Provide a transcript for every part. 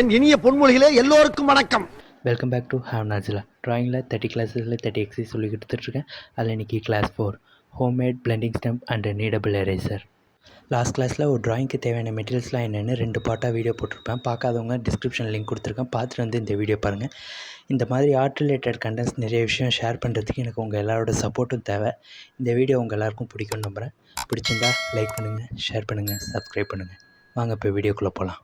என் இனிய பொன்மொழிகளே எல்லோருக்கும் வணக்கம். வெல்கம் பேக் டு ஹேவ் நாட்ஸில் ட்ராயிங்கில் 30 கிளாஸஸில் 30 எக்ஸசைஸ் சொல்லி கொடுத்துட்ருக்கேன். அதில் இன்றைக்கி class 4 homemade blending stump and kneadable eraser. Last கிளாஸில் ஒரு ட்ராயிங்க்கு தேவையான மெட்டீரியல்ஸ்லாம் என்னென்னு 2 பார்ட்டாக வீடியோ போட்டிருப்பேன். பார்க்காதவங்க டிஸ்கிரிப்ஷன் லிங்க் கொடுத்துருக்கேன், பார்த்துட்டு வந்து இந்த வீடியோ பாருங்கள். இந்த மாதிரி ஆர்ட் ரிலேட்டட் கண்டென்ட்ஸ் நிறைய விஷயம் ஷேர் பண்ணுறதுக்கு எனக்கு உங்கள் எல்லாரோட சப்போர்ட்டும் தேவை. இந்த வீடியோ உங்கள் எல்லாருக்கும் பிடிக்கும்னு நம்புகிறேன். பிடிச்சிருந்தா லைக் பண்ணுங்கள், ஷேர் பண்ணுங்கள், சப்ஸ்கிரைப் பண்ணுங்கள். வாங்க இப்போ வீடியோக்குள்ளே போகலாம்.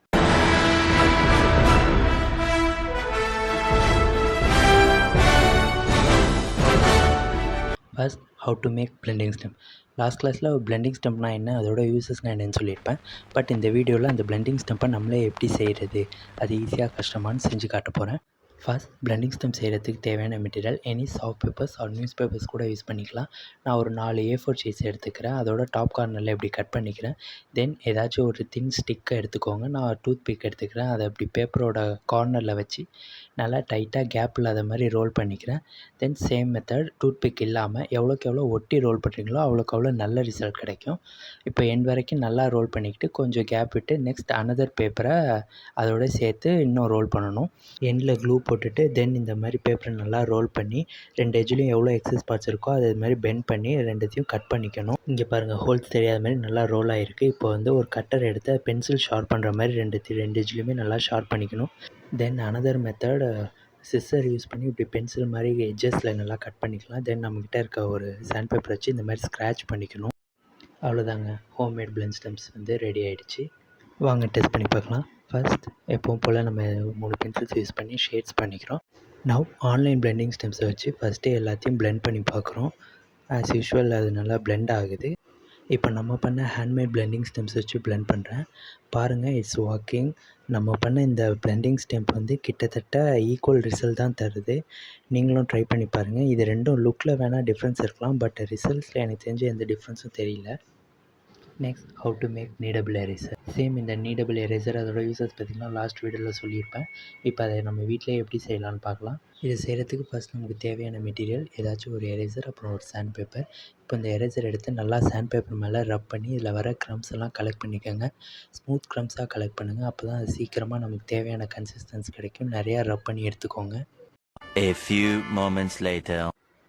First how to make blending stump. Last கிளாஸில் பிளெண்டிங் ஸ்டெம்ப்னா என்ன, அதோட யூசஸ்னால் என்னென்னு சொல்லியிருப்பேன். பட் இந்த வீடியோவில் அந்த பிளெண்டிங் ஸ்டெம்பை நம்மளே எப்படி செய்கிறது, அது ஈஸியாக கஷ்டமானு செஞ்சு காட்ட போகிறேன். ஃபர்ஸ்ட் பிளெண்டிங் ஸ்டெம்ப் செய்கிறதுக்கு தேவையான material any soft papers or newspapers கூட யூஸ் பண்ணிக்கலாம். நான் ஒரு 4 A4 ஷீட்ஸ் எடுத்துக்கிறேன். அதோட டாப் கார்னரில் இப்படி கட் பண்ணிக்கிறேன். தென் ஏதாச்சும் ஒரு தின் ஸ்டிக்கை எடுத்துக்கோங்க. நான் டூத் பிக் எடுத்துக்கிறேன். அதை அப்படி பேப்பரோட கார்னரில் வச்சு நல்லா டைட்டாக கேப் இல்லாத மாதிரி ரோல் பண்ணிக்கிறேன். Then same method tooth big இல்லாமல் எவ்வளோக்கு எவ்வளோ ஒட்டி ரோல் பண்ணுறீங்களோ அவ்வளோக்கு அவ்வளோ நல்ல ரிசல்ட் கிடைக்கும். இப்போ எண்ட் வரைக்கும் நல்லா ரோல் பண்ணிக்கிட்டு கொஞ்சம் கேப் விட்டு நெக்ஸ்ட் அனதர் பேப்பரை அதோட சேர்த்து இன்னும் ரோல் பண்ணணும். எண்டில் க்ளூ போட்டுட்டு தென் இந்த மாதிரி பேப்பரை நல்லா ரோல் பண்ணி 2 எட்ஜ்லேயும் எவ்வளோ எக்ஸஸ் பார்ட்ஸ் இருக்கோ அது மாதிரி பெண்ட் பண்ணி 2த்தையும் கட் பண்ணிக்கணும். இங்கே பாருங்கள், ஹோல்ஸ் தெரியாத மாதிரி நல்லா ரோல் ஆகிருக்கு. இப்போ வந்து ஒரு கட்டர் எடுத்து பென்சில் ஷார்ப் பண்ணுற மாதிரி 2 எட்ஜ்லேயுமே நல்லா ஷார்ப் பண்ணிக்கணும். Then another method scissor use பண்ணி இப்படி பென்சில் மாதிரி எட்ஜஸில் நல்லா கட் பண்ணிக்கலாம். தென் நம்மக்கிட்ட இருக்க ஒரு சாண்ட் பேப்பர் வச்சு இந்த மாதிரி ஸ்க்ராட்ச் பண்ணிக்கணும். அவ்வளோதாங்க, ஹோம்மேட் பிளெண்ட் ஸ்டெம்ப்ஸ் வந்து ரெடி ஆகிடுச்சு. வாங்க டெஸ்ட் பண்ணி பார்க்கலாம். ஃபர்ஸ்ட் எப்பவும் போல் நம்ம 3 பென்சில்ஸ் யூஸ் பண்ணி ஷேட்ஸ் பண்ணிக்கிறோம். நவ் ஆன்லைன் பிளெண்டிங் ஸ்டெம்ப்ஸை வச்சு ஃபஸ்ட்டு எல்லாத்தையும் பிளெண்ட் பண்ணி பார்க்குறோம். ஆஸ் யூஷுவல் அது நல்லா பிளெண்ட் ஆகுது. இப்போ நம்ம பண்ண ஹேண்ட்மேட் பிளெண்டிங் ஸ்டெம்ப்ஸ் வச்சு பிளெண்ட் பண்ணுறேன். பாருங்கள், இட்ஸ் ஒர்க்கிங். நம்ம பண்ண இந்த பிளெண்டிங் ஸ்டெம்ப் வந்து கிட்டத்தட்ட ஈக்குவல் ரிசல்ட் தான் தருது. நீங்களும் ட்ரை பண்ணி பாருங்கள். இது ரெண்டும் லுக்கில் வேணால் டிஃப்ரென்ஸ் இருக்கலாம், பட் ரிசல்ட்ஸில் எனக்கு தெரிஞ்ச எந்த டிஃப்ரென்ஸும் தெரியல. Next how to make kneadable eraser. Same இந்த நீடபிள் எரேசர் அதோட யூசஸ் பார்த்திங்கன்னா லாஸ்ட் வீடியோவில் சொல்லியிருப்பேன். இப்போ அதை நம்ம வீட்டிலே எப்படி செய்யலான்னு பார்க்கலாம். இது செய்கிறதுக்கு ஃபஸ்ட் நமக்கு தேவையான மெட்டீரியல் ஏதாச்சும் ஒரு எரேசர், அப்புறம் ஒரு சாண்ட் பேப்பர். இப்போ இந்த எரேசர் எடுத்து நல்லா சாண்ட் பேப்பர் மேலே ரப் பண்ணி இதில் வர க்ரம்ஸ் எல்லாம் கலெக்ட் பண்ணிக்கோங்க. ஸ்மூத் க்ரம்ஸாக கலெக்ட் பண்ணுங்கள். அப்போ தான் அது சீக்கிரமாக நமக்கு தேவையான கன்சிஸ்டன்ஸ் கிடைக்கும். நிறையா ரப் பண்ணி எடுத்துக்கோங்க. A few moments later.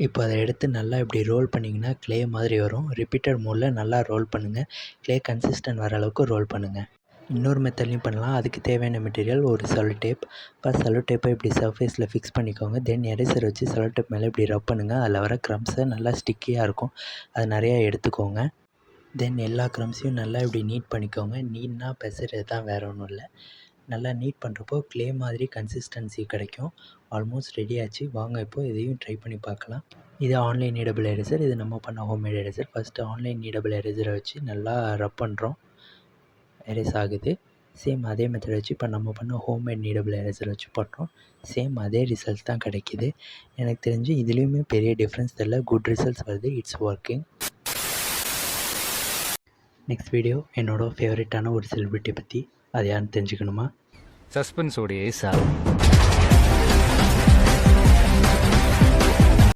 இப்போ அதை எடுத்து நல்லா இப்படி ரோல் பண்ணிங்கன்னா க்ளே மாதிரி வரும். ரிப்பீட்டட் மோடில் நல்லா ரோல் பண்ணுங்கள். க்ளே கன்சிஸ்டன்ட் வர அளவுக்கு ரோல் பண்ணுங்கள். இன்னொரு மெத்தட்லையும் பண்ணலாம். அதுக்கு தேவையான மெட்டீரியல் ஒரு செலோ டேப். ஃபஸ்ட் செலோ டேப்பை இப்படி சர்ஃபேஸில் ஃபிக்ஸ் பண்ணிக்கோங்க. தென் எரேசர் வச்சு செலோ டேப் மேலே இப்படி ரப் பண்ணுங்கள். அதில் வர க்ரம்ஸை நல்லா ஸ்டிக்கியாக இருக்கும், அது நிறையா எடுத்துக்கோங்க. தென் எல்லா க்ரம்ஸையும் நல்லா இப்படி நீட் பண்ணிக்கோங்க. நீட்னா பெசறது தான், வேறு ஒன்றும் இல்லை. நல்லா நீட் பண்ணுறப்போ க்ளே மாதிரி கன்சிஸ்டன்சி கிடைக்கும். ஆல்மோஸ்ட் ரெடி ஆச்சு. வாங்க இப்போ இதையும் ட்ரை பண்ணி பார்க்கலாம். இது ஆன்லைன் நீடபிள் எரேசர். இது நம்ம பண்ண ஹோம்மேட் எரேசர். ஃபஸ்ட்டு ஆன்லைன் நீடபிள் எரேசரை வச்சு நல்லா ரப் பண்ணுறோம். எரேஸ் ஆகுது. சேம் அதே மெத்தட் வச்சு இப்போ நம்ம பண்ண ஹோம்மேட் நீடபிள் எரேசர் வச்சு பண்ணுறோம். சேம் அதே ரிசல்ட்ஸ் தான் கிடைக்கிது. எனக்கு தெரிஞ்சு இதுலேயுமே பெரிய டிஃப்ரென்ஸ் தெரியல. குட் ரிசல்ட்ஸ் வருது. It's working. நெக்ஸ்ட் வீடியோ என்னோட ஃபேவரட்டான ஒரு செலிப்ரிட்டி பற்றி. அது யாருன்னு தெரிஞ்சுக்கணுமா? சஸ்பென்ஸோடையே சார்.